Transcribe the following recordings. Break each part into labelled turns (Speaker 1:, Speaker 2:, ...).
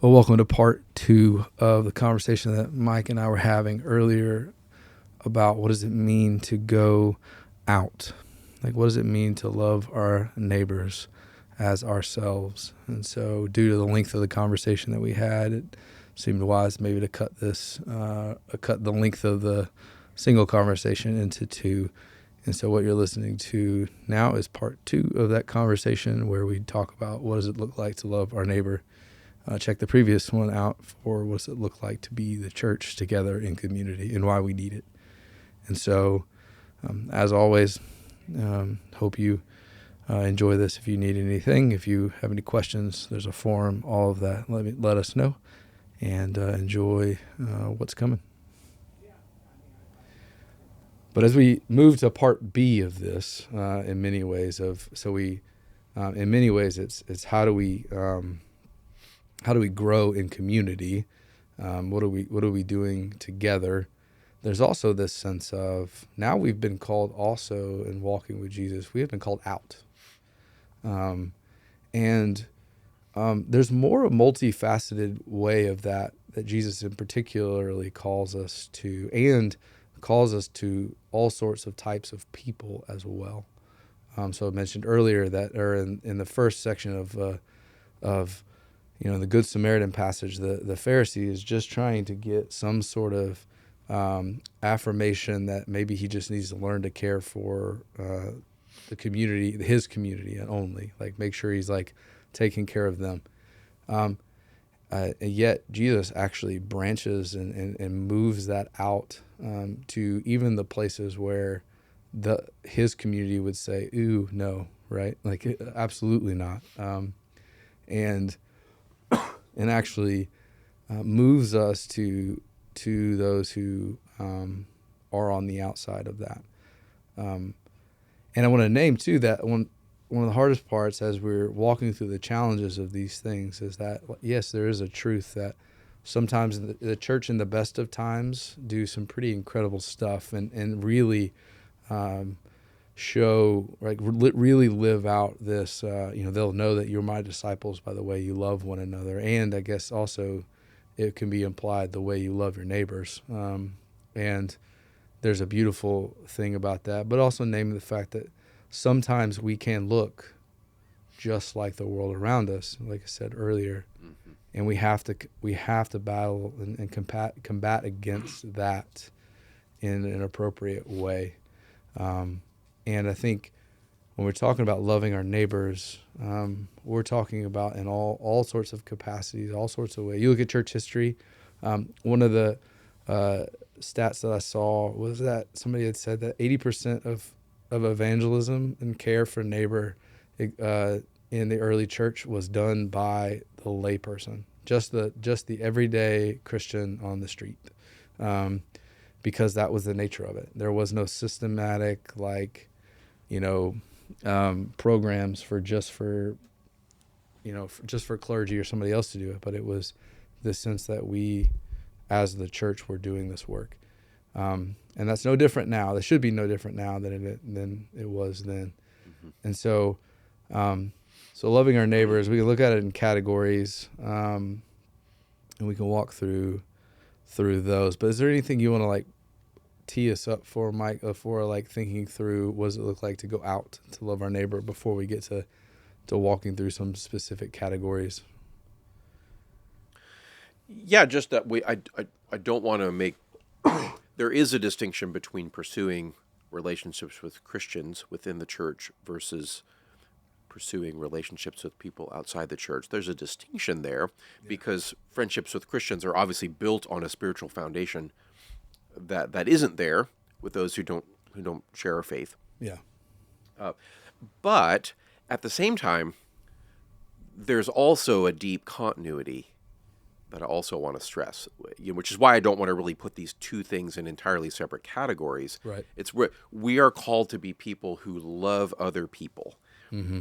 Speaker 1: Well, welcome to part 2 of the conversation that Mike and I were having earlier about what does it mean to go out? Like, what does it mean to love our neighbors as ourselves? And so due to the length of the conversation that we had, it seemed wise maybe to cut the length of the single conversation into 2. And so what you're listening to now is part 2 of that conversation where we talk about what does it look like to love our neighbor. Check the previous one out for what does it look like to be the church together in community and why we need it. And so, as always, hope you enjoy this. If you need anything, if you have any questions, there's a forum, all of that. Let us know and enjoy what's coming. But as we move to part B of this, in many ways, it's how do we grow in community? What are we doing together? There's also this sense of now we've been called also in walking with Jesus. We have been called out, and there's more a multifaceted way of that Jesus in particularly calls us to, and calls us to all sorts of types of people as well. So I mentioned earlier that, or in the first section of the Good Samaritan passage, the Pharisee is just trying to get some sort of affirmation that maybe he just needs to learn to care for the community, his community only, like make sure he's like taking care of them. And yet Jesus actually branches and moves that out to even the places where his community would say, "Ooh, no," right? Like absolutely not. And actually moves us to those who are on the outside of that. And I want to name too that one of the hardest parts as we're walking through the challenges of these things is that, yes, there is a truth that sometimes the church in the best of times do some pretty incredible stuff and really show, like really live out this, they'll know that you're my disciples by the way you love one another. And I guess also it can be implied the way you love your neighbors. And there's a beautiful thing about that, but also naming the fact that sometimes we can look just like the world around us, like I said earlier, and we have to battle and combat against that in an appropriate way. And I think when we're talking about loving our neighbors, we're talking about in all sorts of capacities, all sorts of ways. You look at church history. One of the stats that I saw was that somebody had said that 80% of evangelism and care for neighbor in the early church was done by the layperson, just the everyday Christian on the street, because that was the nature of it. There was no systematic programs for clergy or somebody else to do it, but it was the sense that we, as the church, were doing this work, and that's no different now. It should be no different now than it was then. Mm-hmm. And so loving our neighbors, we can look at it in categories, and we can walk through those. But is there anything you want to tee us up for, Mike, for thinking through what does it look like to go out to love our neighbor before we get to walking through some specific categories?
Speaker 2: Yeah, just that I don't want to make there is a distinction between pursuing relationships with Christians within the church versus pursuing relationships with people outside the church. There's a distinction there because friendships with Christians are obviously built on a spiritual foundation that isn't there with those who don't share our faith.
Speaker 1: Yeah.
Speaker 2: But at the same time, there's also a deep continuity that I also want to stress, which is why I don't want to really put these two things in entirely separate categories.
Speaker 1: Right.
Speaker 2: It's we are called to be people who love other people,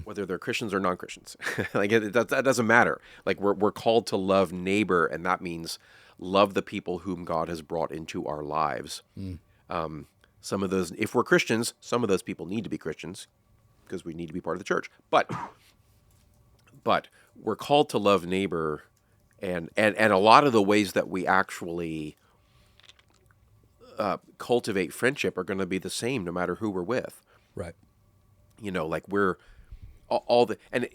Speaker 2: whether they're Christians or non-Christians. That doesn't matter. We're called to love neighbor, and that means love the people whom God has brought into our lives. Some of those, if we're Christians, some of those people need to be Christians because we need to be part of the church. But we're called to love neighbor And a lot of the ways that we actually cultivate friendship are going to be the same no matter who we're with.
Speaker 1: Right.
Speaker 2: Like we're all the and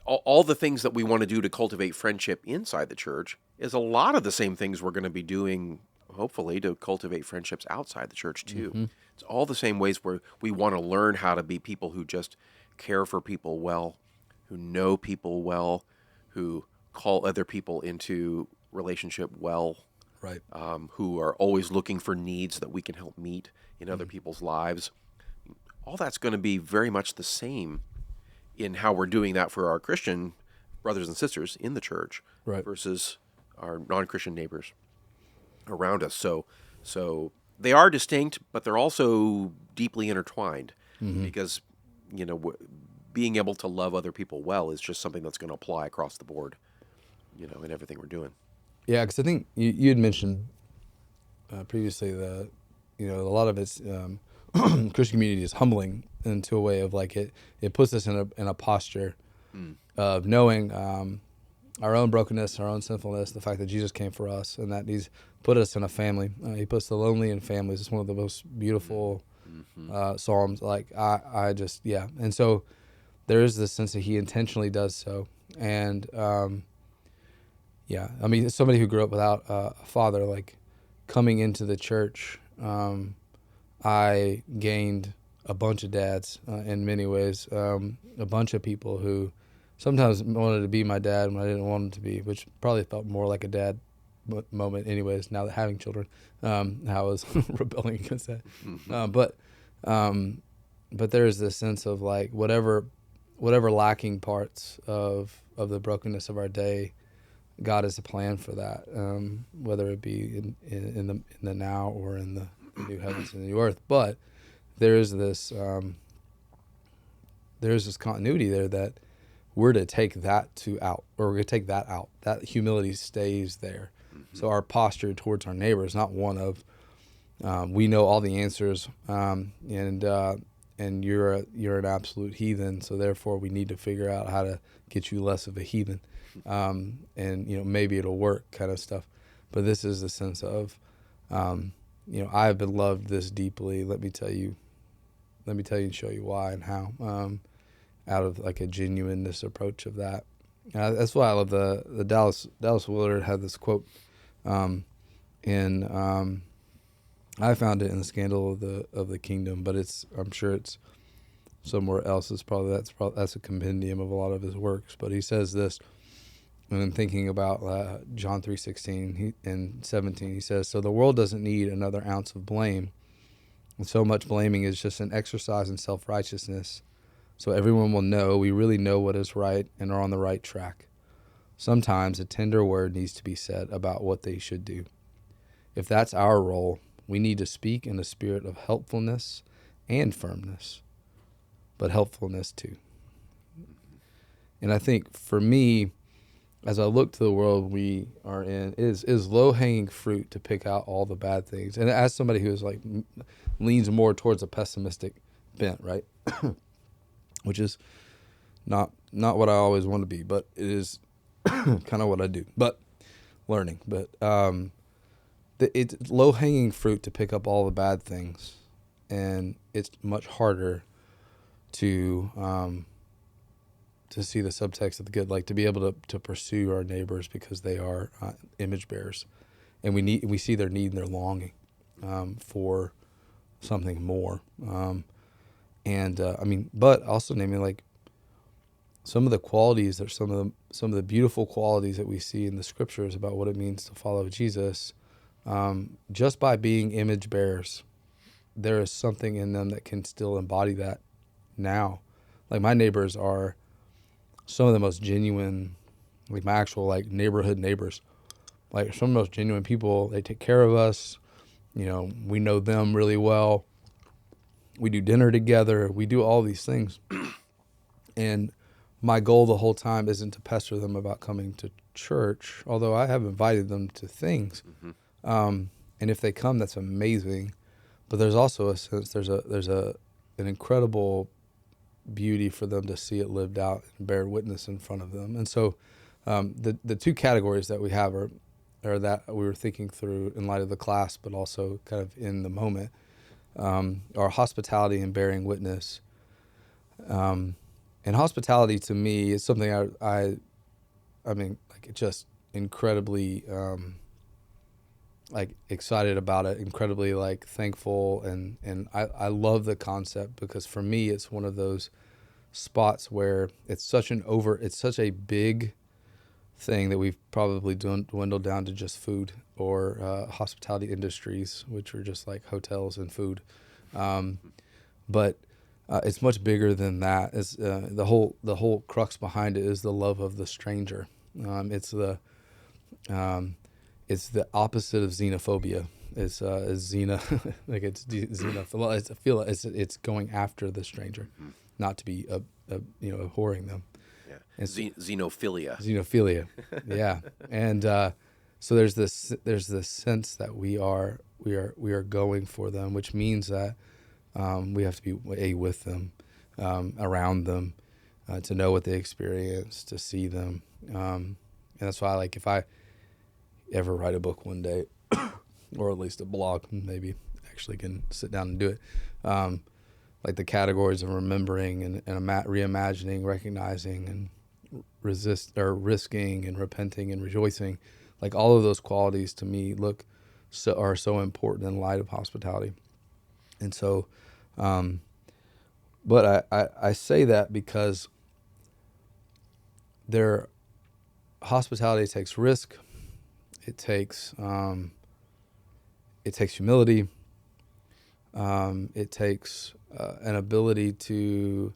Speaker 2: all the things that we want to do to cultivate friendship inside the church is a lot of the same things we're going to be doing, hopefully, to cultivate friendships outside the church too.
Speaker 1: Mm-hmm.
Speaker 2: It's all the same ways where we want to learn how to be people who just care for people well, who know people well, who call other people into relationship well,
Speaker 1: Right.
Speaker 2: who are always looking for needs that we can help meet in other people's lives. All that's going to be very much the same in how we're doing that for our Christian brothers and sisters in the church
Speaker 1: Right.
Speaker 2: versus our non-Christian neighbors around us. So they are distinct, but they're also deeply intertwined because being able to love other people well is just something that's going to apply across the board, in everything we're doing.
Speaker 1: Yeah, because I think you had mentioned previously a lot of it's Christian community is humbling into a way of like it puts us in a posture of knowing our own brokenness, our own sinfulness, the fact that Jesus came for us, and that He's put us in a family. He puts the lonely in families. It's one of the most beautiful psalms. Like I just and so there is this sense that He intentionally does so, and I mean, as somebody who grew up without a father, like coming into the church, I gained a bunch of dads in many ways, a bunch of people who sometimes wanted to be my dad when I didn't want them to be, which probably felt more like a dad moment anyways, now that having children, how I was rebelling against that. But there is this sense of like whatever lacking parts of the brokenness of our day, God has a plan for that, whether it be in the now or in the new heavens and the new earth. But there is this continuity there that we're to take that out, or we're going to take that out. That humility stays there. Mm-hmm. So our posture towards our neighbor is not one of we know all the answers, and you're an absolute heathen, so therefore we need to figure out how to get you less of a heathen. And maybe it'll work kind of stuff, but this is the sense of I've been loved this deeply. Let me tell you and show you why and how, out of like a genuineness approach of that. That's why I love the Dallas Willard had this quote, in I found it in the Scandal of the Kingdom, but I'm sure it's somewhere else. That's a compendium of a lot of his works, but he says this. And then thinking about John 3:16 and 17, he says, "So the world doesn't need another ounce of blame. And so much blaming is just an exercise in self-righteousness. So everyone will know we really know what is right and are on the right track. Sometimes a tender word needs to be said about what they should do. If that's our role, we need to speak in a spirit of helpfulness and firmness, but helpfulness too." And I think for me, as I look to the world we are in, is low-hanging fruit to pick out all the bad things. And as somebody who is like leans more towards a pessimistic bent, right, which is not what I always want to be, but it is kind of what I do. But learning, but it's low-hanging fruit to pick up all the bad things, and it's much harder to see the subtext of the good, like to be able to pursue our neighbors because they are image bearers, and we see their need and their longing for something more. But also naming like some of the qualities, that some of the beautiful qualities that we see in the scriptures about what it means to follow Jesus, just by being image bearers, there is something in them that can still embody that now. Like my neighbors are some of the most genuine, like my actual like neighborhood neighbors, like some of the most genuine people. They take care of us. We know them really well. We do dinner together. We do all these things. And my goal the whole time isn't to pester them about coming to church, although I have invited them to things. Mm-hmm. And if they come, that's amazing. But there's also a sense, there's an incredible beauty for them to see it lived out and bear witness in front of them. And so The two categories that we have are that we were thinking through in light of the class, but also kind of in the moment, are hospitality and bearing witness. And hospitality to me is something I mean, like just incredibly, like excited about it, incredibly like thankful. And I love the concept because for me, it's one of those spots where it's such a big thing that we've probably dwindled down to just food or hospitality industries, which are just like hotels and food. But it's much bigger than that. It's the whole crux behind it is the love of the stranger. It's the opposite of xenophobia. It's like it's xenophobia. I feel like it's going after the stranger, not to be abhorring them.
Speaker 2: Yeah.
Speaker 1: And
Speaker 2: Xenophilia.
Speaker 1: Xenophilia, yeah. And so there's this sense that we are going for them, which means that we have to be with them, around them, to know what they experience, to see them. And that's why, like, if I ever write a book one day, or at least a blog, maybe actually can sit down and do it. Like the categories of remembering and reimagining, recognizing, and risking and repenting and rejoicing, like all of those qualities to me are so important in light of hospitality. And so, but I say that because hospitality takes risk. It takes humility. It takes an ability to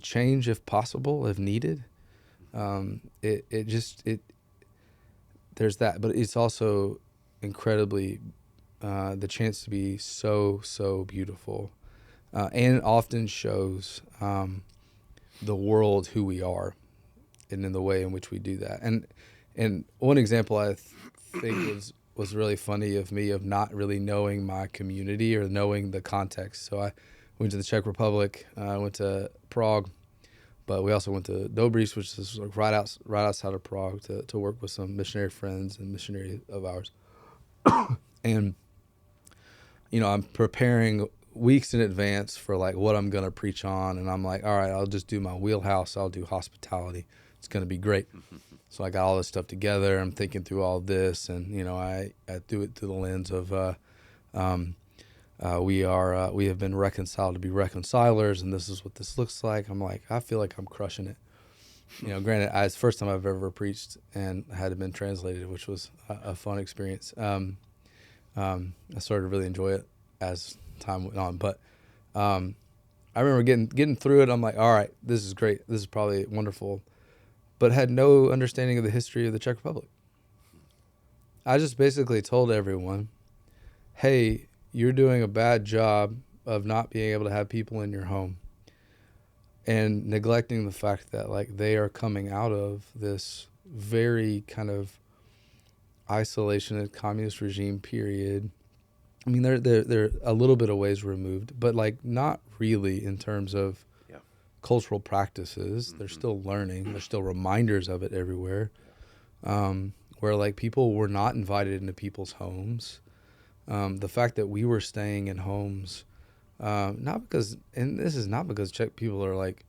Speaker 1: change if possible, if needed. There's that, but it's also incredibly the chance to be so beautiful, and often shows the world who we are, and in the way in which we do that. And one example I think was really funny of me of not really knowing my community or knowing the context. So I went to the Czech Republic, I went to Prague, but we also went to Dobrich, which is like right outside of Prague, to work with some missionary friends and missionary of ours. And I'm preparing weeks in advance for like what I'm gonna preach on, and I'm like, all right, I'll just do my wheelhouse. I'll do hospitality. It's gonna be great. So I got all this stuff together. I'm thinking through all this, and I do it through the lens of we have been reconciled to be reconcilers, and this is what this looks like. I'm like, I feel like I'm crushing it. Granted, it's the first time I've ever preached and had it been translated, which was a fun experience. I started to really enjoy it as time went on, but I remember getting through it. I'm like, all right, this is great. This is probably wonderful, but had no understanding of the history of the Czech Republic. I just basically told everyone, hey, you're doing a bad job of not being able to have people in your home, and neglecting the fact that like they are coming out of this very kind of isolationist communist regime period. I mean, they're a little bit of ways removed, but like not really in terms of cultural practices. They're still learning. There's still reminders of it everywhere. Where like people were not invited into people's homes. The fact that we were staying in homes, not because, and this is not because Czech people are like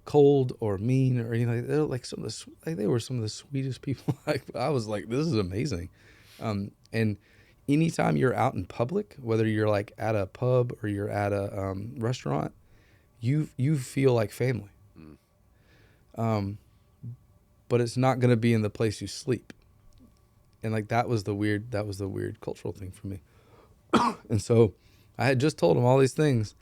Speaker 1: cold or mean or anything. They're like they were some of the sweetest people. Like I was like, this is amazing. And anytime you're out in public, whether you're like at a pub or you're at a restaurant, you feel like family. But it's not going to be in the place you sleep. And like that was the weird cultural thing for me. And so I had just told them all these things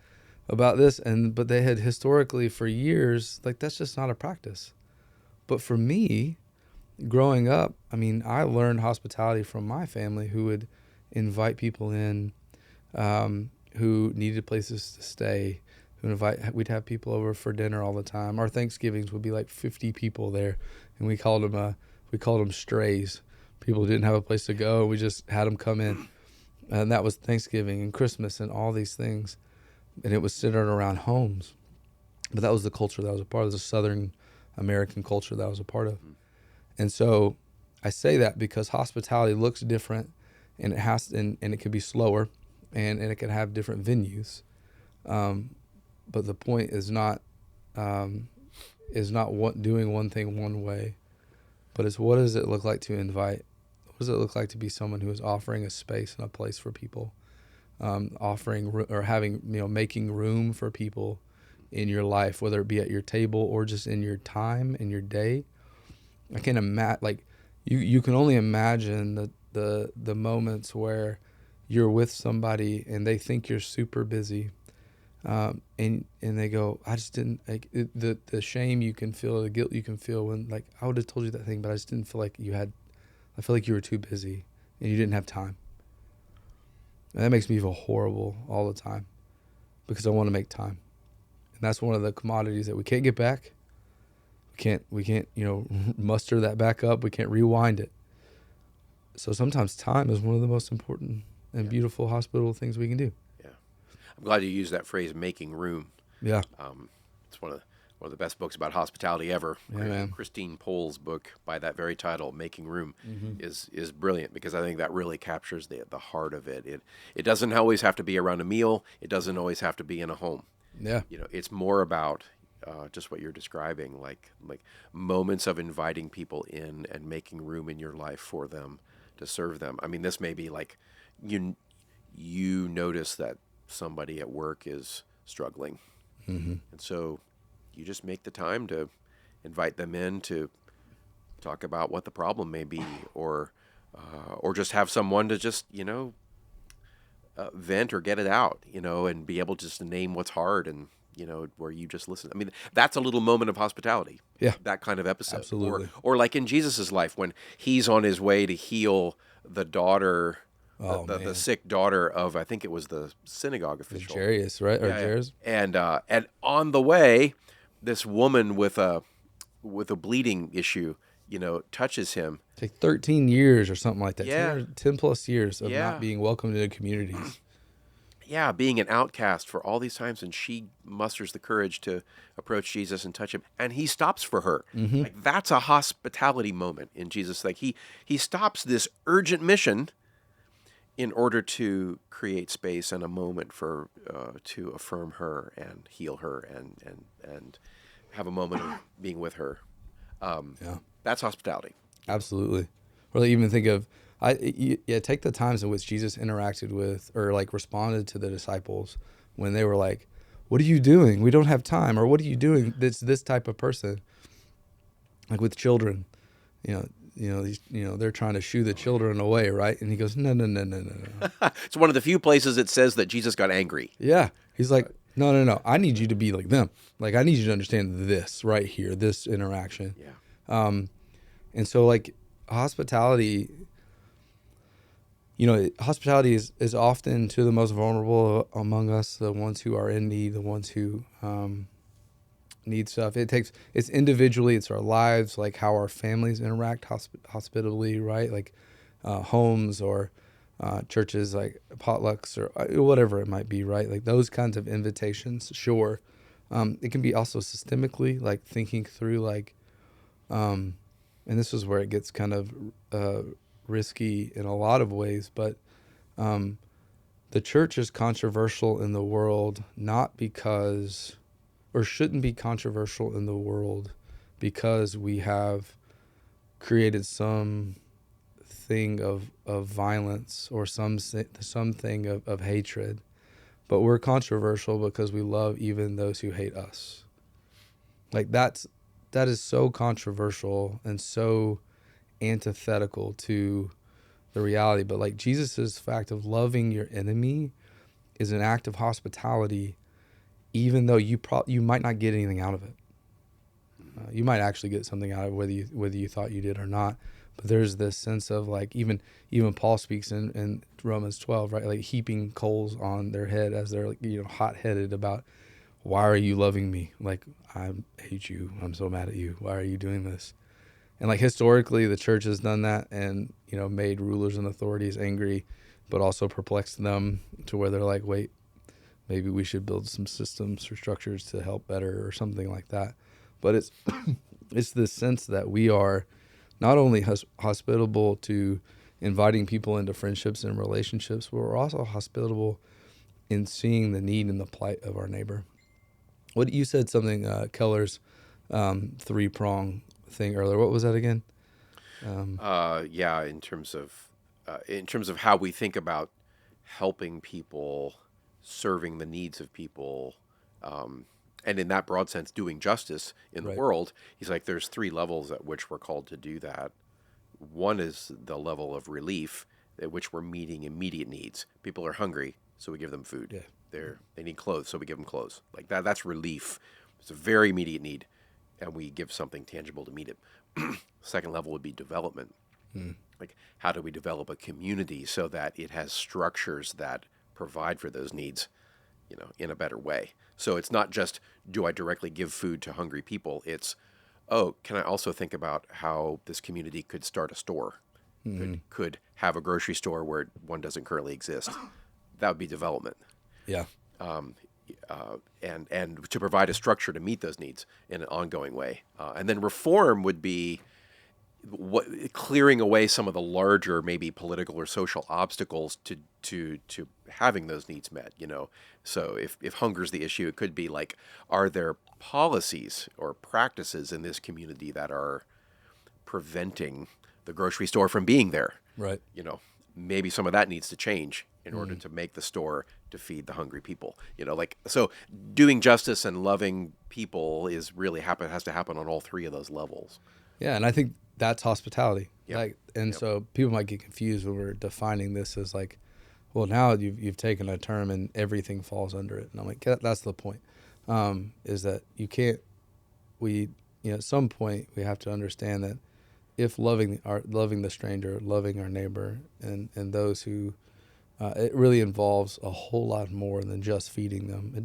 Speaker 1: about this, but they had historically for years, like that's just not a practice. But for me, growing up, I mean, I learned hospitality from my family, who would invite people in, who needed places to stay, we'd have people over for dinner all the time. Our Thanksgivings would be like 50 people there, and we called them strays. People didn't have a place to go. We just had them come in, and that was Thanksgiving and Christmas and all these things, and it was centered around homes. But that was the culture that was a part of the Southern American culture that I was a part of. And so I say that because hospitality looks different, and it can be slower, and it can have different venues. But the point is not doing one thing one way, but it's what does it look like to invite? What does it look like to be someone who is offering a space and a place for people, making room for people in your life, whether it be at your table or just in your time, in your day. I can imagine, you can only imagine the moments where you're with somebody and they think you're super busy, and they go, I just didn't the shame you can feel, the guilt you can feel when I would have told you that thing, but I just didn't feel like I feel like you were too busy and you didn't have time. And that makes me feel horrible all the time because I want to make time. And that's one of the commodities that we can't get back. We can't, muster that back up. We can't rewind it. So sometimes time is one of the most important and beautiful hospitable things we can do.
Speaker 2: Yeah. I'm glad you used that phrase, making room.
Speaker 1: Yeah.
Speaker 2: It's one of the best books about hospitality ever.
Speaker 1: Yeah, man.
Speaker 2: Christine Pohl's book by that very title, Making Room, is brilliant because I think that really captures the heart of it. It doesn't always have to be around a meal. It doesn't always have to be in a home.
Speaker 1: Yeah.
Speaker 2: It's more about just what you're describing, like moments of inviting people in and making room in your life for them to serve them. I mean, this may be like you notice that somebody at work is struggling, and so you just make the time to invite them in to talk about what the problem may be, or just have someone to just vent or get it out, and be able just to name what's hard and where you just listen. I mean, that's a little moment of hospitality.
Speaker 1: Yeah.
Speaker 2: That kind of episode.
Speaker 1: Absolutely.
Speaker 2: Or like in Jesus's life when he's on his way to heal the daughter, the sick daughter of, I think it was the synagogue official.
Speaker 1: Jairus, right? Or
Speaker 2: Yeah, yeah.
Speaker 1: Jairus?
Speaker 2: And on the way, this woman with a bleeding issue, touches him.
Speaker 1: It's like 13 years or something like that.
Speaker 2: Yeah.
Speaker 1: 10 plus years of
Speaker 2: Yeah.
Speaker 1: not being welcomed into communities.
Speaker 2: Yeah, being an outcast for all these times, and she musters the courage to approach Jesus and touch him, and he stops for her. Like, that's a hospitality moment in Jesus. Like he stops this urgent mission in order to create space and a moment for to affirm her and heal her and have a moment of being with her.
Speaker 1: Yeah.
Speaker 2: That's hospitality.
Speaker 1: Absolutely. Or even think of, take the times in which Jesus interacted with or responded to the disciples when they were like, what are you doing? We don't have time. Or what are you doing? This type of person, like with children, they're trying to shoo the children away, right? And he goes, no.
Speaker 2: It's one of the few places it says that Jesus got angry.
Speaker 1: Yeah. He's like, no. I need you to be like them. Like, I need you to understand this right here, this interaction.
Speaker 2: Yeah.
Speaker 1: And so hospitality, hospitality is often to the most vulnerable among us, the ones who are in need, the ones who need stuff. It's individually, it's our lives, like how our families interact hospitably, right? Like homes or churches, like potlucks or whatever it might be, right? Like those kinds of invitations, sure. It can be also systemically, like thinking through and this is where it gets kind of risky in a lot of ways, but the church is controversial in the world not because, or shouldn't be controversial in the world because we have created some thing of violence or something of hatred, but we're controversial because we love even those who hate us. Like that is so controversial and so antithetical to the reality. But Jesus's fact of loving your enemy is an act of hospitality, even though you might not get anything out of it. You might actually get something out of it, whether you thought you did or not. But there's this sense of even Paul speaks in Romans 12, right? Like heaping coals on their head as they're hot-headed about, why are you loving me? Like, I hate you. I'm so mad at you. Why are you doing this? And historically, the church has done that and, made rulers and authorities angry, but also perplexed them to where they're like, wait, maybe we should build some systems or structures to help better or something like that. But it's It's this sense that we are not only hospitable to inviting people into friendships and relationships, but we're also hospitable in seeing the need and the plight of our neighbor. What you said something Keller's three-prong thing earlier. What was that again?
Speaker 2: Yeah, in terms of how we think about helping people, serving the needs of people, and in that broad sense, doing justice in the
Speaker 1: Right.
Speaker 2: world. He's like, there's three levels at which we're called to do that. One is the level of relief at which we're meeting immediate needs. People are hungry, so we give them food.
Speaker 1: Yeah.
Speaker 2: They need clothes, so we give them clothes. Like that. That's relief. It's a very immediate need, and we give something tangible to meet it. Second level would be development. Like, how do we develop a community so that it has structures that provide for those needs, in a better way? So it's not just, do I directly give food to hungry people? It's, oh, can I also think about how this community could start a store, could have a grocery store where one doesn't currently exist? That would be development.
Speaker 1: Yeah.
Speaker 2: And to provide a structure to meet those needs in an ongoing way. And then reform would be clearing away some of the larger, maybe political or social obstacles to having those needs met. So if hunger is the issue, it could be like, are there policies or practices in this community that are preventing the grocery store from being there?
Speaker 1: Right.
Speaker 2: Maybe some of that needs to change in order to make the store to feed the hungry people. So doing justice and loving people has to happen on all three of those levels.
Speaker 1: Yeah, and I think that's hospitality.
Speaker 2: Yep.
Speaker 1: So people might get confused when we're defining this as like, well, now you've taken a term and everything falls under it. And I'm like, that's the point. Is that you can't. At some point we have to understand that if loving the stranger, loving our neighbor, and those who, it really involves a whole lot more than just feeding them. It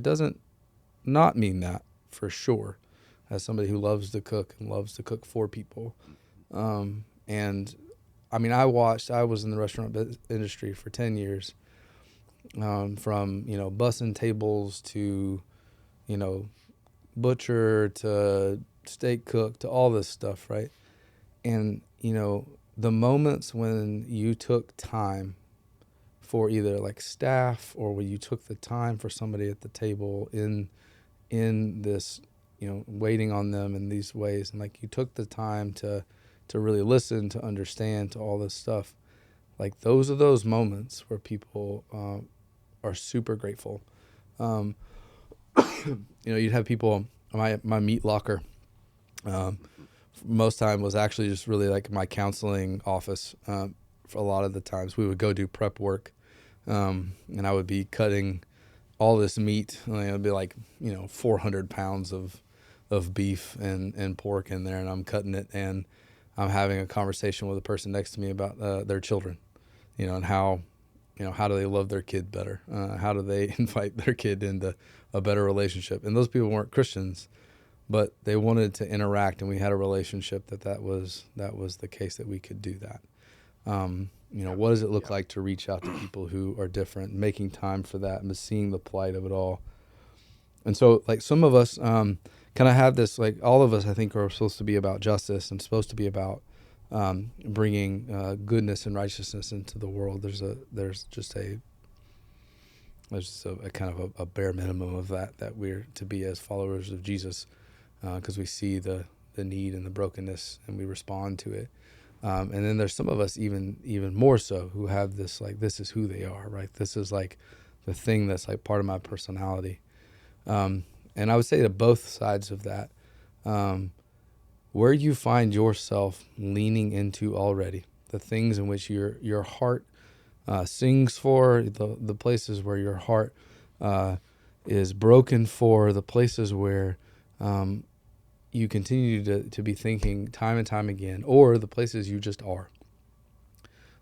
Speaker 1: doesn't not mean that, for sure, as somebody who loves to cook and loves to cook for people. And I mean, I was in the restaurant industry for 10 years, from, bussing tables to, butcher to steak cook to all this stuff, right? And, the moments when you took time for either like staff, or when you took the time for somebody at the table in this, waiting on them in these ways, and like you took the time to really listen, to understand, to all this stuff, like those are those moments where people are super grateful. You'd have people, my meat locker, most time was actually just really like my counseling office. For a lot of the times we would go do prep work, and I would be cutting all this meat. It would be like 400 pounds of beef and pork in there, and I'm cutting it, and I'm having a conversation with a person next to me about their children, and how do they love their kid better? How do they invite their kid into a better relationship? And those people weren't Christians, but they wanted to interact, and we had a relationship that was the case, that we could do that. What does it look like to reach out to people who are different, making time for that, and seeing the plight of it all? And so, like, some of us kind of have this, like, all of us, I think, are supposed to be about justice and supposed to be about bringing goodness and righteousness into the world. There's just a kind of a bare minimum of that we're to be as followers of Jesus, because we see the need and the brokenness, and we respond to it. And then there's some of us even more so, who have this, like, this is who they are, right? This is like the thing that's like part of my personality. And I would say to both sides of that, where you find yourself leaning into already, the things in which your heart sings for, the places where your heart is broken for, the places where you continue to be thinking time and time again, or the places you just are.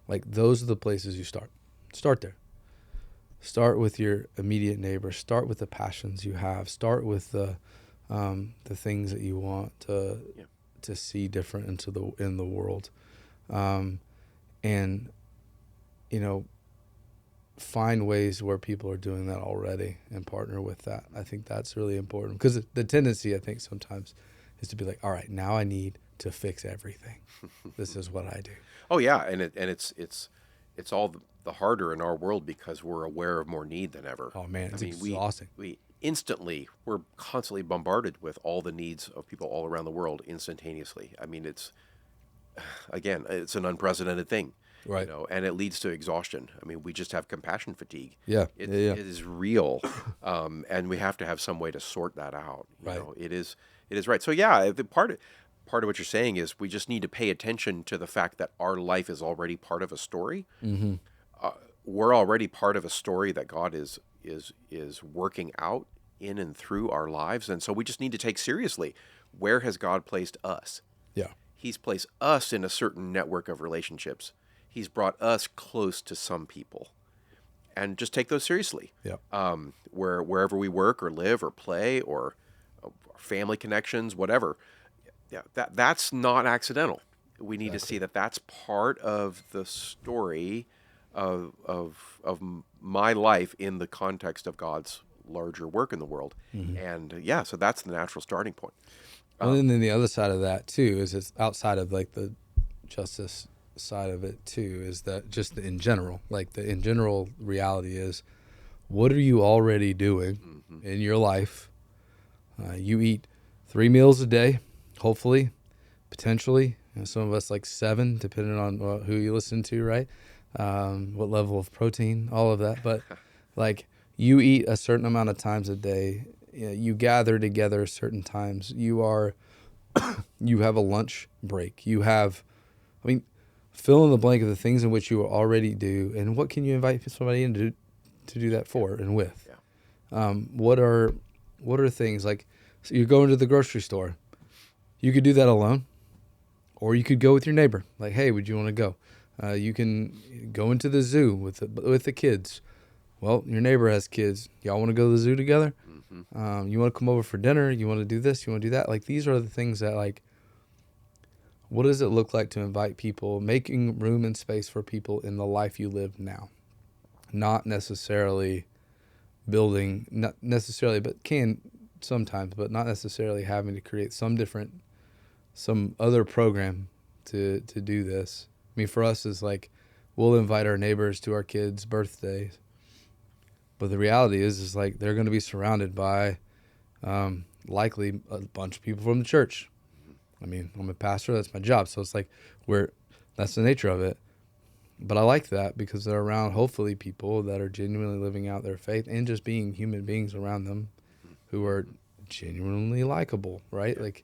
Speaker 1: Like, those are the places you start. Start there. Start with your immediate neighbor. Start with the passions you have. Start with the things that you want to see different in the world, and find ways where people are doing that already and partner with that. I think that's really important, because the tendency, I think, sometimes is to be like, all right, now I need to fix everything. This is what I do.
Speaker 2: Oh yeah, and it's all the harder in our world because we're aware of more need than ever.
Speaker 1: Oh man,
Speaker 2: I
Speaker 1: it's
Speaker 2: mean,
Speaker 1: exhausting.
Speaker 2: we instantly we're constantly bombarded with all the needs of people all around the world instantaneously. I mean, it's again, it's an unprecedented thing,
Speaker 1: Right.
Speaker 2: and it leads to exhaustion. I mean, we just have compassion fatigue.
Speaker 1: Yeah.
Speaker 2: It
Speaker 1: Yeah. Yeah.
Speaker 2: it is real, and we have to have some way to sort that out.
Speaker 1: Right.
Speaker 2: It is right. So yeah, the part of what you're saying is we just need to pay attention to the fact that our life is already part of a story.
Speaker 1: Mm-hmm.
Speaker 2: We're already part of a story that God is working out in and through our lives, and so we just need to take seriously where has God placed us.
Speaker 1: Yeah.
Speaker 2: He's placed us in a certain network of relationships. He's brought us close to some people, and just take those seriously.
Speaker 1: Yeah.
Speaker 2: Wherever we work or live or play or family connections, whatever. Yeah, that's not accidental. We need to see that that's part of the story of my life in the context of God's larger work in the world. And yeah, so that's the natural starting point.
Speaker 1: Well, and then the other side of that too is it's outside of like the justice side of it too is that just in general, like the in general reality is, what are you already doing in your life? You eat 3 meals a day, hopefully, potentially. Some of us like 7, depending on who you listen to, right? What level of protein, all of that. But like you eat a certain amount of times a day. You gather together certain times. You have a lunch break. You have, I mean, fill in the blank of the things in which you already do, and what can you invite somebody in to do that for and with?
Speaker 2: Yeah.
Speaker 1: What are things like? So you're going to the grocery store. You could do that alone, or you could go with your neighbor. Like, hey, would you want to go? You can go into the zoo with the kids. Well, your neighbor has kids. Y'all want to go to the zoo together? You want to come over for dinner? You want to do this? You want to do that? Like, these are the things that, like, what does it look like to invite people, making room and space for people in the life you live now? Not necessarily building, not necessarily, but can sometimes, but not necessarily having to create some other program to do this. I mean, for us, is like, we'll invite our neighbors to our kids' birthdays. But the reality is like they're going to be surrounded by likely a bunch of people from the church. I mean, I'm a pastor. That's my job. So it's like that's the nature of it. But I like that because they're around, hopefully, people that are genuinely living out their faith and just being human beings around them who are genuinely likable, right? Like,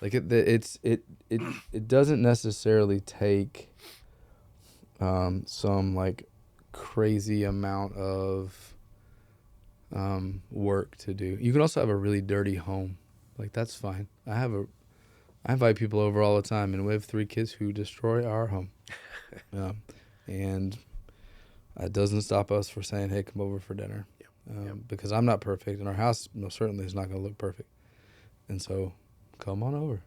Speaker 1: like it doesn't necessarily take some like crazy amount of work to do. You can also have a really dirty home. Like, that's fine. I invite people over all the time, and we have 3 kids who destroy our home. And it doesn't stop us from saying, hey, come over for dinner. Because I'm not perfect, and our house most certainly is not going to look perfect. And so come on over,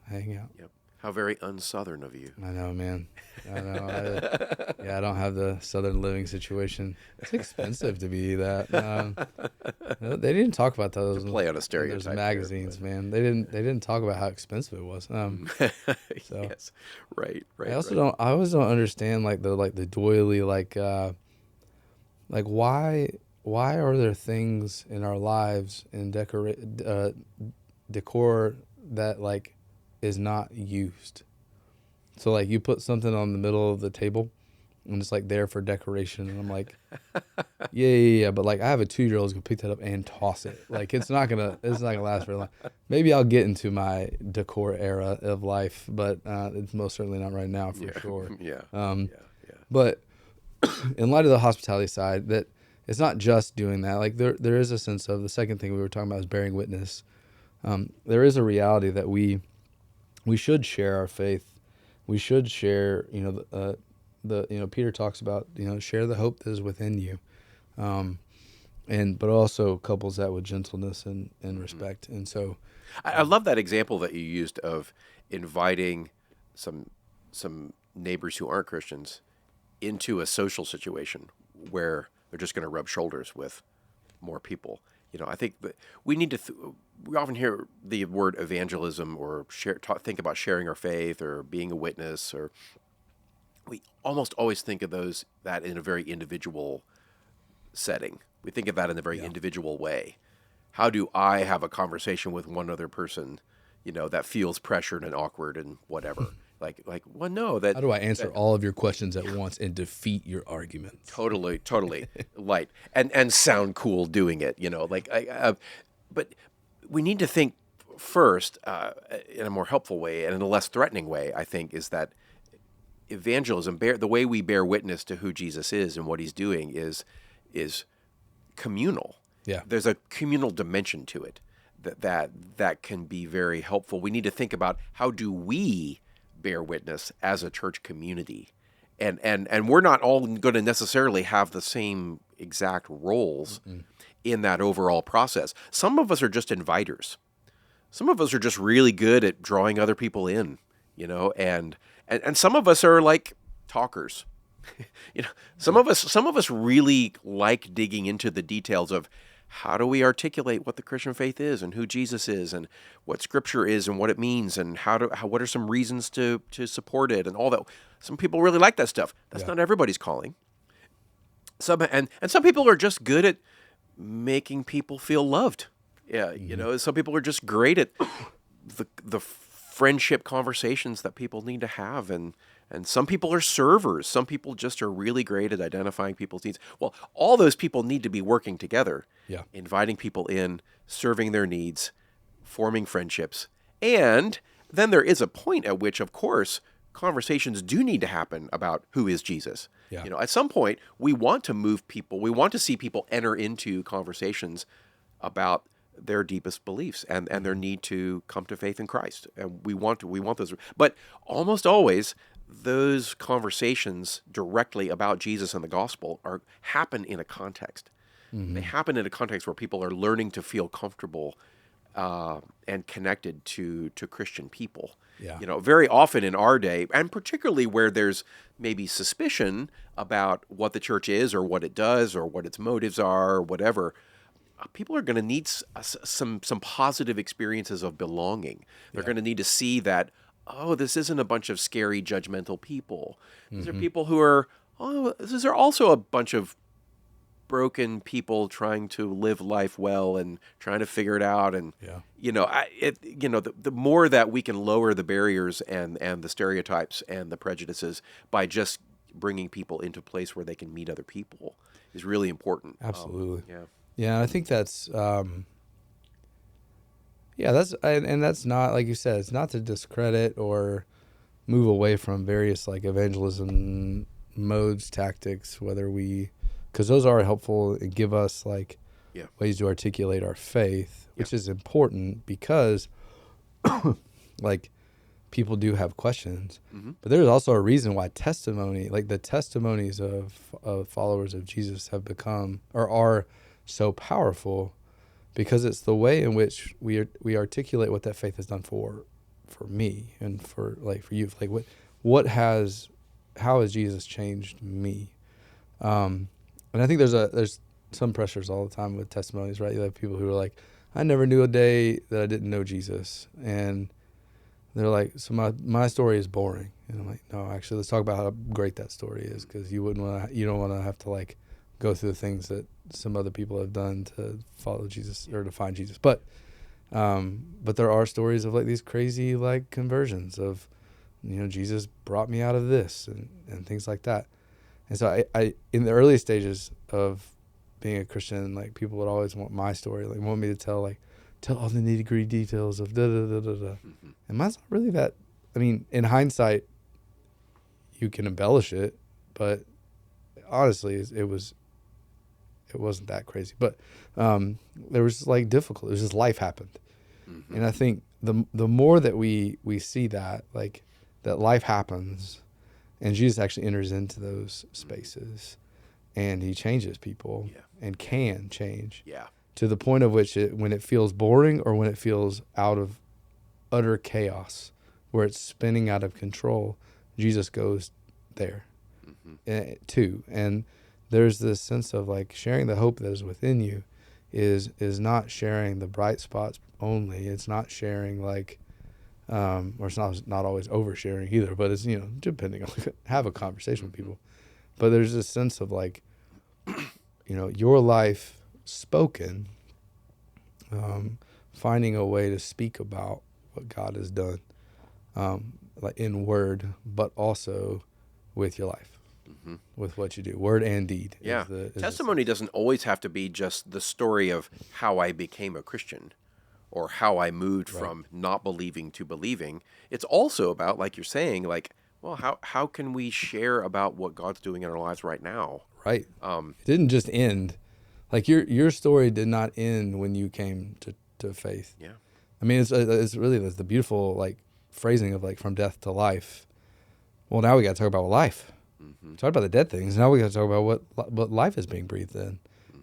Speaker 1: hang out.
Speaker 2: Yep. How very unsouthern of you.
Speaker 1: I know, man. I know. I don't have the southern living situation. It's expensive to be that. They didn't talk about those.
Speaker 2: To play on a stereotype.
Speaker 1: Those magazines, man. They didn't talk about how expensive it was. So.
Speaker 2: Yes, right.
Speaker 1: I also always don't understand like the doily like why are there things in our lives and decor that like is not used. So like you put something on the middle of the table and it's like there for decoration, and I'm like, yeah, but like I have a 2-year-old who's gonna pick that up and toss it. Like it's not gonna last very long. Maybe I'll get into my decor era of life, but it's most certainly not right now for sure. But in light of the hospitality side, that it's not just doing that. Like there is a sense of the second thing we were talking about is bearing witness. There is a reality that we should share our faith. We should share, Peter talks about, share the hope that is within you. But also couples that with gentleness and respect. And so
Speaker 2: I love that example that you used of inviting some neighbors who aren't Christians into a social situation where they're just going to rub shoulders with more people. I think that we need to. We often hear the word evangelism or think about sharing our faith or being a witness, or we almost always think of that in a very individual setting. We think of that in a very
Speaker 1: Yeah.
Speaker 2: individual way. How do I have a conversation with one other person, that feels pressured and awkward and whatever? Well, no,
Speaker 1: How do I answer
Speaker 2: that
Speaker 1: all of your questions at once and defeat your arguments?
Speaker 2: totally light and sound cool doing it, but we need to think first in a more helpful way and in a less threatening way. I think is that evangelism, the way we bear witness to who Jesus is and what he's doing is communal.
Speaker 1: Yeah.
Speaker 2: There's a communal dimension to it that can be very helpful. We need to think about how do we bear witness as a church community, and we're not all going to necessarily have the same exact roles in that overall process. Some of us are just inviters. Some of us are just really good at drawing other people in, and some of us are like talkers. Some of us really like digging into the details of how do we articulate what the Christian faith is and who Jesus is and what Scripture is and what it means and what are some reasons to support it and all that. Some people really like that stuff. That's not everybody's calling. And some people are just good at making people feel loved. Yeah, some people are just great at the friendship conversations that people need to have, and some people are servers. Some people just are really great at identifying people's needs. Well, all those people need to be working together, inviting people in, serving their needs, forming friendships. And then there is a point at which, of course, conversations do need to happen about who is Jesus.
Speaker 1: Yeah.
Speaker 2: At some point, we want to move people. We want to see people enter into conversations about their deepest beliefs and their need to come to faith in Christ. And we want those. But almost always, those conversations directly about Jesus and the gospel happen in a context. They happen in a context where people are learning to feel comfortable and connected to Christian people.
Speaker 1: Yeah.
Speaker 2: Very often in our day, and particularly where there's maybe suspicion about what the church is or what it does or what its motives are or whatever, people are going to need some positive experiences of belonging. They're going to need to see that, this isn't a bunch of scary, judgmental people. These are people who are, these are also a bunch of broken people trying to live life well and trying to figure it out. And, the more that we can lower the barriers and the stereotypes and the prejudices by just bringing people into a place where they can meet other people is really important.
Speaker 1: Absolutely.
Speaker 2: Yeah.
Speaker 1: Yeah, I think that's, and that's not, like you said, it's not to discredit or move away from various like evangelism modes, tactics, because those are helpful and give us like ways to articulate our faith, which is important because like people do have questions, but there's also a reason why the testimonies of followers of Jesus have become or are so powerful, because it's the way in which we articulate what that faith has done for me and for you. Like how has Jesus changed me? And I think there's some pressures all the time with testimonies, right? You have people who are like, I never knew a day that I didn't know Jesus, and they're like, so my story is boring, and I'm like, no, actually, let's talk about how great that story is, because you don't want to have to like go through the things that some other people have done to follow Jesus or to find Jesus. But there are stories of like these crazy like conversions of, Jesus brought me out of this and things like that. And so I in the early stages of being a Christian, like people would always want my story, like want me to tell all the nitty-gritty details of da da da da da. And mine's not really that. I mean, in hindsight, you can embellish it, but honestly, it wasn't that crazy. But there was like difficult. It was just life happened, and I think the more that we see that, like that life happens, and Jesus actually enters into those spaces, and he changes people and can change to the point of which when it feels boring or when it feels out of utter chaos, where it's spinning out of control, Jesus goes there too. And there's this sense of like sharing the hope that is within you is not sharing the bright spots only. It's not sharing like, or it's not always oversharing either. But it's, you know, depending on have a conversation with people. But there's this sense of like, you know, your life spoken, finding a way to speak about what God has done, like in word, but also with your life, with what you do, word and deed.
Speaker 2: Yeah.
Speaker 1: Is
Speaker 2: Testimony doesn't always have to be just the story of how I became a Christian or how I moved from not believing to believing. It's also about, like you're saying, like, well, how can we share about what God's doing in our lives right now?
Speaker 1: right. It didn't just end. Like your story did not end when you came to faith.
Speaker 2: Yeah.
Speaker 1: I mean, it's really the beautiful like phrasing of like from death to life. Well, now we got to talk about life. Talk about the dead things. Now we got to talk about what life is being breathed in.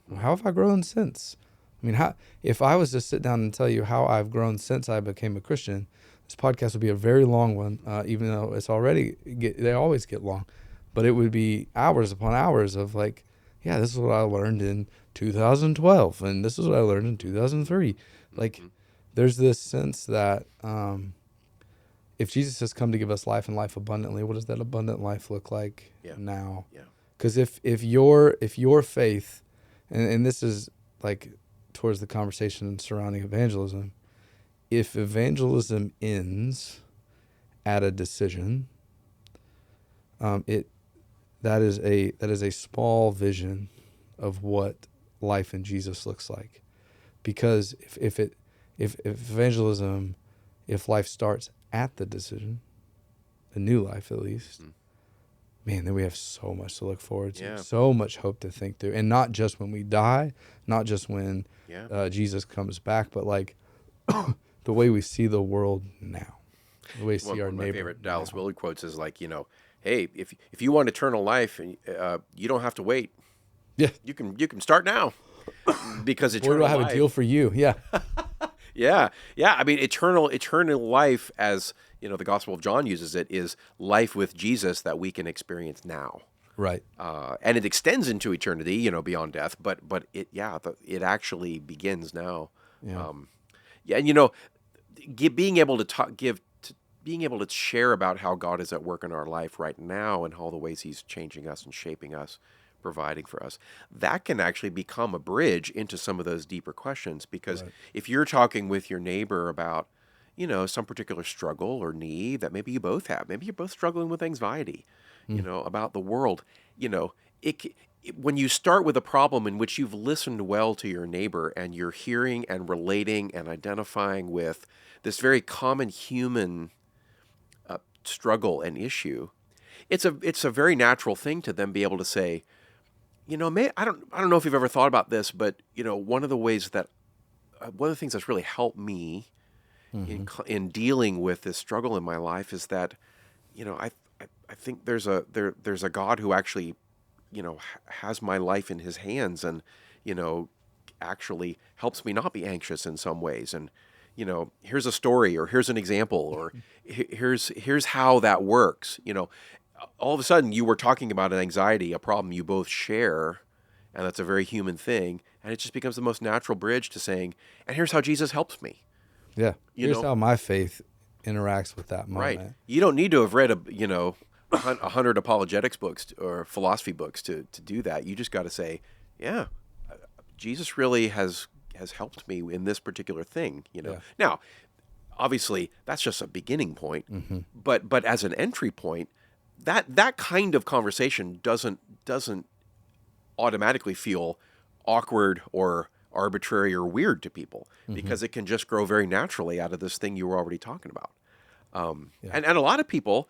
Speaker 1: Well, how have I grown since? I mean, how if I was to sit down and tell you how I've grown since I became a Christian, this podcast would be a very long one. Even though it's already they always get long, but it would be hours upon hours of like, yeah, this is what I learned in 2012, and this is what I learned in 2003. Like, there's this sense that if Jesus has come to give us life and life abundantly, what does that abundant life look like now?
Speaker 2: Yeah.
Speaker 1: Because if your faith, and this is like towards the conversation surrounding evangelism, if evangelism ends at a decision, that is a small vision of what life in Jesus looks like. Because if evangelism, if life starts at the decision, the new life at least, man, then we have so much to look forward to, so much hope to think through, and not just when we die, not just when Jesus comes back, but like the way we see the world now, the way we see our neighbor.
Speaker 2: My favorite Dallas Willard quotes is like, you know, hey, if you want eternal life, you don't have to wait.
Speaker 1: Yeah,
Speaker 2: you can start now, because eternal
Speaker 1: life. Or do I have
Speaker 2: life,
Speaker 1: a deal for you? Yeah.
Speaker 2: Yeah. I mean, eternal life, as you know, the Gospel of John uses it, is life with Jesus that we can experience now.
Speaker 1: Right.
Speaker 2: And it extends into eternity, you know, beyond death. But it actually begins now.
Speaker 1: Yeah.
Speaker 2: And you know, being able to share about how God is at work in our life right now and all the ways He's changing us and shaping us, providing for us, that can actually become a bridge into some of those deeper questions. Because if you're talking with your neighbor about, you know, some particular struggle or need that maybe you both have, maybe you're both struggling with anxiety, you know, about the world, you know, when you start with a problem in which you've listened well to your neighbor and you're hearing and relating and identifying with this very common human struggle and issue, it's a very natural thing to then be able to say, you know, I don't know if you've ever thought about this, but you know, one of the things that's really helped me in dealing with this struggle in my life is that, you know, I think there's a God who actually, you know, has my life in His hands, and you know, actually helps me not be anxious in some ways. And you know, here's a story, or here's an example, or here's how that works. You know, all of a sudden you were talking about an anxiety, a problem you both share, and that's a very human thing, and it just becomes the most natural bridge to saying, and here's how Jesus helps me.
Speaker 1: Yeah. Here's how my faith interacts with that moment.
Speaker 2: Right. You don't need to have read 100 apologetics books or philosophy books to do that. You just got to say, yeah, Jesus really has helped me in this particular thing, you know.
Speaker 1: Yeah.
Speaker 2: Now, obviously, that's just a beginning point, but as an entry point, that kind of conversation doesn't automatically feel awkward or arbitrary or weird to people, because it can just grow very naturally out of this thing you were already talking about. And a lot of people,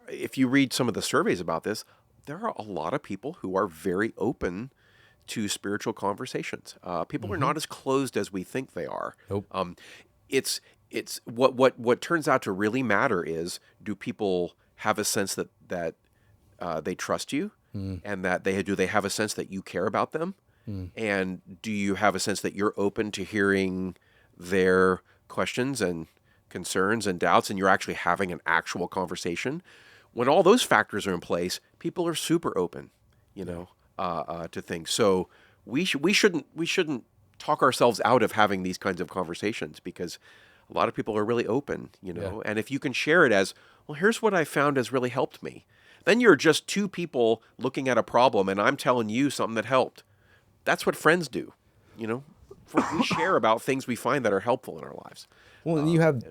Speaker 2: if you read some of the surveys about this, there are a lot of people who are very open to spiritual conversations. People are not as closed as we think they are.
Speaker 1: Nope.
Speaker 2: It's what turns out to really matter is, do people have a sense that they trust you, and that they have a sense that you care about them, and do you have a sense that you're open to hearing their questions and concerns and doubts, and you're actually having an actual conversation? When all those factors are in place, people are super open, you know, to things. So we shouldn't talk ourselves out of having these kinds of conversations, because a lot of people are really open,
Speaker 1: Yeah.
Speaker 2: and if you can share it as, well, here's what I found has really helped me, then you're just two people looking at a problem and I'm telling you something that helped. That's what friends do, you know. We share about things we find that are helpful in our lives.
Speaker 1: Well, and you have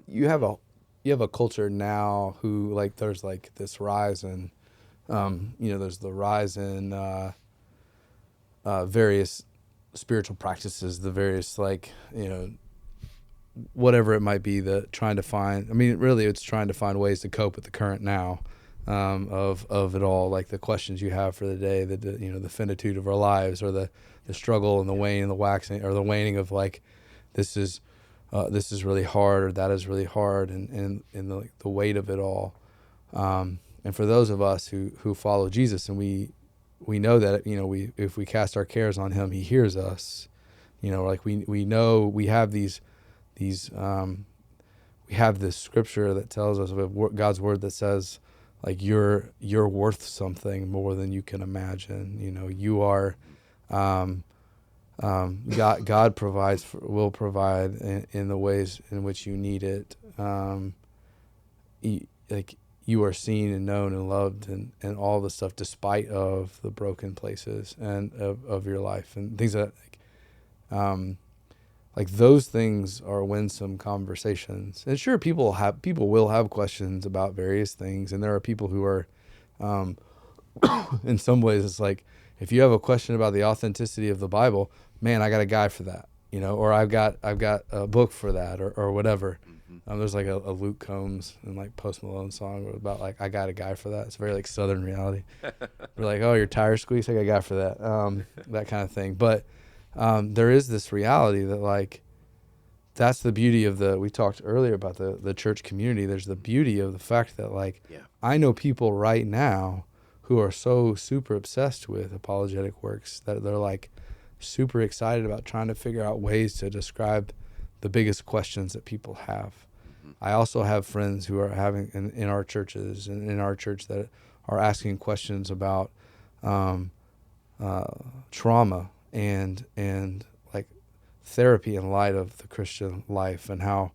Speaker 1: a culture now who, like, there's like this rise in there's the rise in various spiritual practices, the various, like, whatever it might be, the trying to find, I mean, really it's trying to find ways to cope with the current now, of it all, like the questions you have for the day, the finitude of our lives, or the struggle and the wane and the waxing, or the waning of, like, this is really hard, or that is really hard, and the weight of it all. And for those of us who follow Jesus, and we know that, if we cast our cares on him, he hears us. Like, we know we have we have this scripture that tells us, of God's word that says, like, you're worth something more than you can imagine. You are, God will provide in the ways in which you need it. Like, you are seen and known and loved, and all the stuff, despite of the broken places and of your life and things like those things are winsome conversations. And sure, people will have questions about various things, and there are people who are, in some ways, it's like, if you have a question about the authenticity of the Bible, man, I got a guy for that, or I've got a book for that, or whatever. There's like a Luke Combs and, like, Post Malone song about, like, I got a guy for that. It's very, like, Southern reality. We're like, oh, your tire squeaks, I got a guy for that, that kind of thing. But there is this reality that, like, that's the beauty of we talked earlier about the church community. There's the beauty of the fact that, like, I know people right now who are so super obsessed with apologetic works that they're, like, super excited about trying to figure out ways to describe the biggest questions that people have. I also have friends who are having in our churches and in our church that are asking questions about trauma and like therapy in light of the Christian life, and how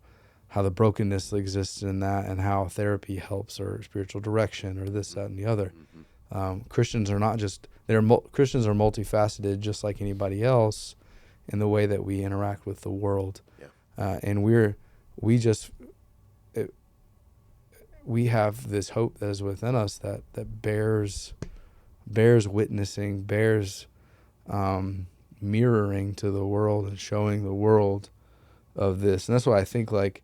Speaker 1: the brokenness exists in that, and how therapy helps, or spiritual direction, or this, that, and the other. Christians are not just Christians are multifaceted, just like anybody else, in the way that we interact with the world. And we have this hope that is within us that bears witnessing, bears mirroring to the world and showing the world of this. And that's why I think, like,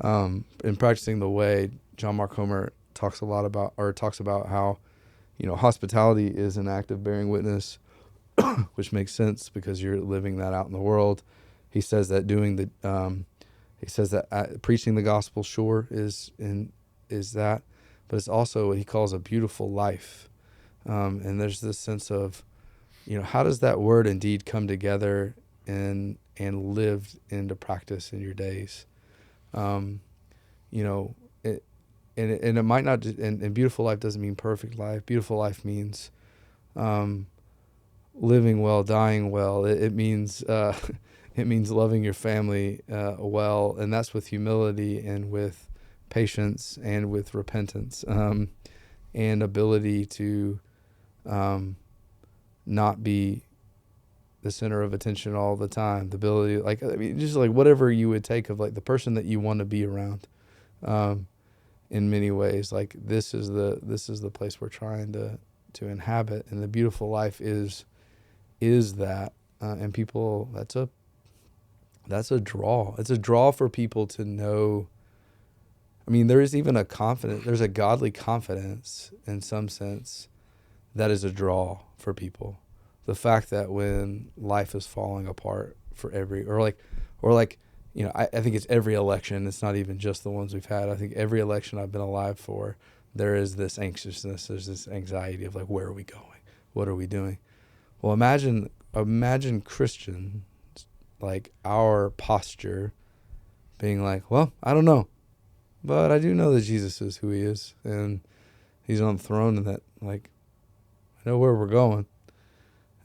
Speaker 1: in practicing the way, John Mark Comer talks about how, hospitality is an act of bearing witness, which makes sense because you're living that out in the world. He says that preaching the gospel, sure, is that, but it's also what he calls a beautiful life. And there's this sense of, how does that word indeed come together and lived into practice in your days? It might not, and beautiful life doesn't mean perfect life. Beautiful life means living well, dying well. It means it means loving your family well, and that's with humility and with patience and with repentance, and ability to not be the center of attention all the time. The ability, just like whatever you would take of, like, the person that you want to be around. In many ways, like, this is the place we're trying to inhabit, and the beautiful life is that, and people, that's a draw. It's a draw for people to know. I mean, there is even there's a godly confidence in some sense that is a draw for people. The fact that when life is falling apart for I think it's every election. It's not even just the ones we've had. I think every election I've been alive for, there is this anxiousness. There's this anxiety of, like, where are we going? What are we doing? Well, imagine Christians, like, our posture being like, well, I don't know, but I do know that Jesus is who he is, and he's on the throne, and that, like, I know where we're going.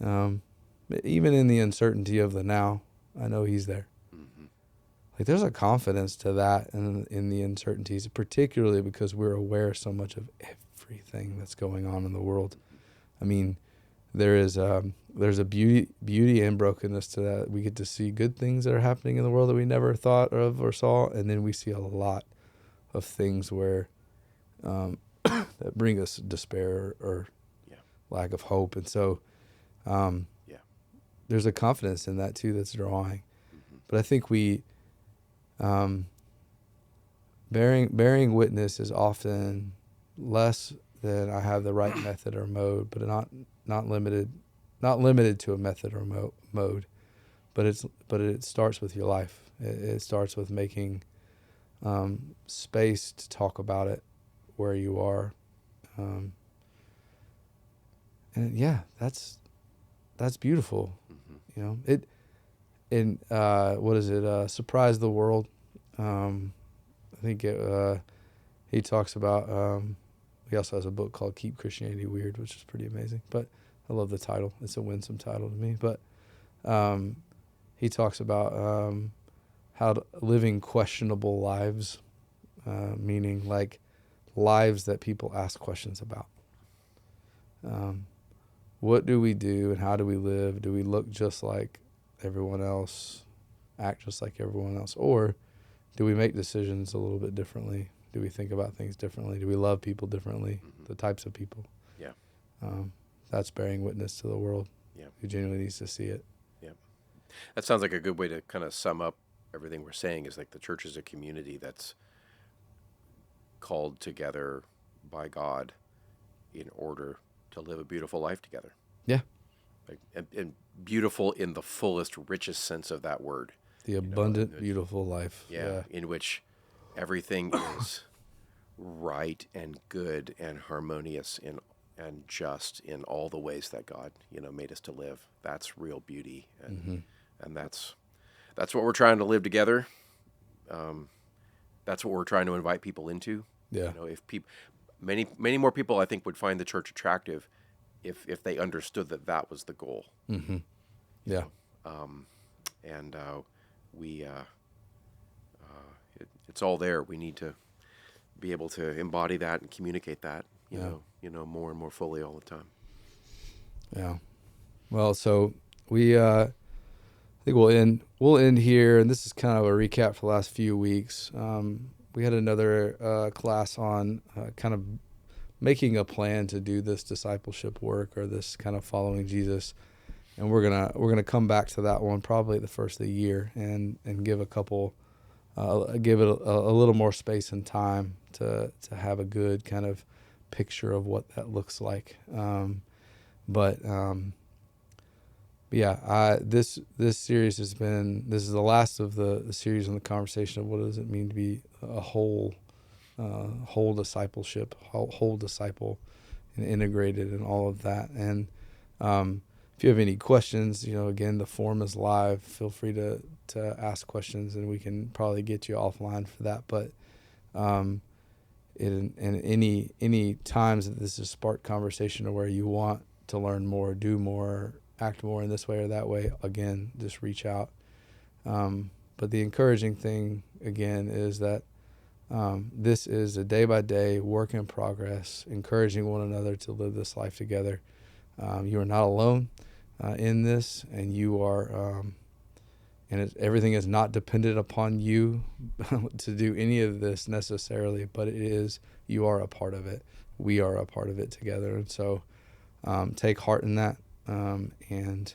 Speaker 1: Even in the uncertainty of the now, I know he's there.
Speaker 2: Mm-hmm.
Speaker 1: Like there's a confidence to that in the uncertainties, particularly because we're aware so much of everything that's going on in the world. I mean, there's a beauty and brokenness to that. We get to see good things that are happening in the world that we never thought of or saw, and then we see a lot of things where that bring us despair or
Speaker 2: Yeah.
Speaker 1: lack of hope. And so
Speaker 2: Yeah.
Speaker 1: there's a confidence in that too that's drawing.
Speaker 2: Mm-hmm.
Speaker 1: But I think we bearing witness is often less than I have the right method or mode, but not limited to a method or mode. But it starts with your life. It starts with making space to talk about it where you are, and yeah, that's beautiful.
Speaker 2: Mm-hmm.
Speaker 1: You know it. In what is it? Surprise the World. I think he talks about. He also has a book called Keep Christianity Weird, which is pretty amazing. But I love the title. It's a winsome title to me. But he talks about living questionable lives, meaning like lives that people ask questions about. What do we do and how do we live? Do we look just like everyone else, act just like everyone else, or do we make decisions a little bit differently? Do we think about things differently? Do we love people differently?
Speaker 2: Mm-hmm.
Speaker 1: The types of people.
Speaker 2: Yeah.
Speaker 1: That's bearing witness to the world.
Speaker 2: Yeah.
Speaker 1: Who genuinely needs to see it.
Speaker 2: Yeah. That sounds like a good way to kind of sum up everything we're saying. Is like the church is a community that's called together by God in order to live a beautiful life together.
Speaker 1: Yeah.
Speaker 2: Like, and beautiful in the fullest, richest sense of that word.
Speaker 1: The abundant, beautiful life.
Speaker 2: Yeah. In which everything is right and good and harmonious and just in all the ways that God, made us to live. That's real beauty. And that's what we're trying to live together. That's what we're trying to invite people into.
Speaker 1: Yeah.
Speaker 2: If many more people, I think, would find the church attractive if they understood that was the goal.
Speaker 1: Mm-hmm. Yeah.
Speaker 2: And it's all there. We need to be able to embody that and communicate that, more and more fully all the time.
Speaker 1: Yeah. Well, so we, I think we'll end here, and this is kind of a recap for the last few weeks. We had another class on kind of making a plan to do this discipleship work or this kind of following Jesus, and we're gonna come back to that one probably at the first of the year and give give it a little more space and time to have a good kind of picture of what that looks like. This series this is the last of the series on the conversation of what does it mean to be a whole discipleship, whole disciple, and integrated and all of that. And if you have any questions, again, the form is live. Feel free to ask questions, and we can probably get you offline for that. But any times that this has sparked conversation or where you want to learn more, do more, act more in this way or that way, again, just reach out. But the encouraging thing, again, is that this is a day-by-day work in progress, encouraging one another to live this life together. You are not alone in this, and you are, everything is not dependent upon you to do any of this necessarily, but you are a part of it. We are a part of it together. And so take heart in that and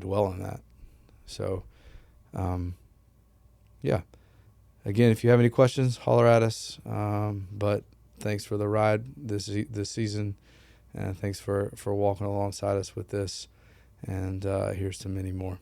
Speaker 1: dwell in that. So, Again, if you have any questions, holler at us. But thanks for the ride this season, and thanks for walking alongside us with this. And here's to many more.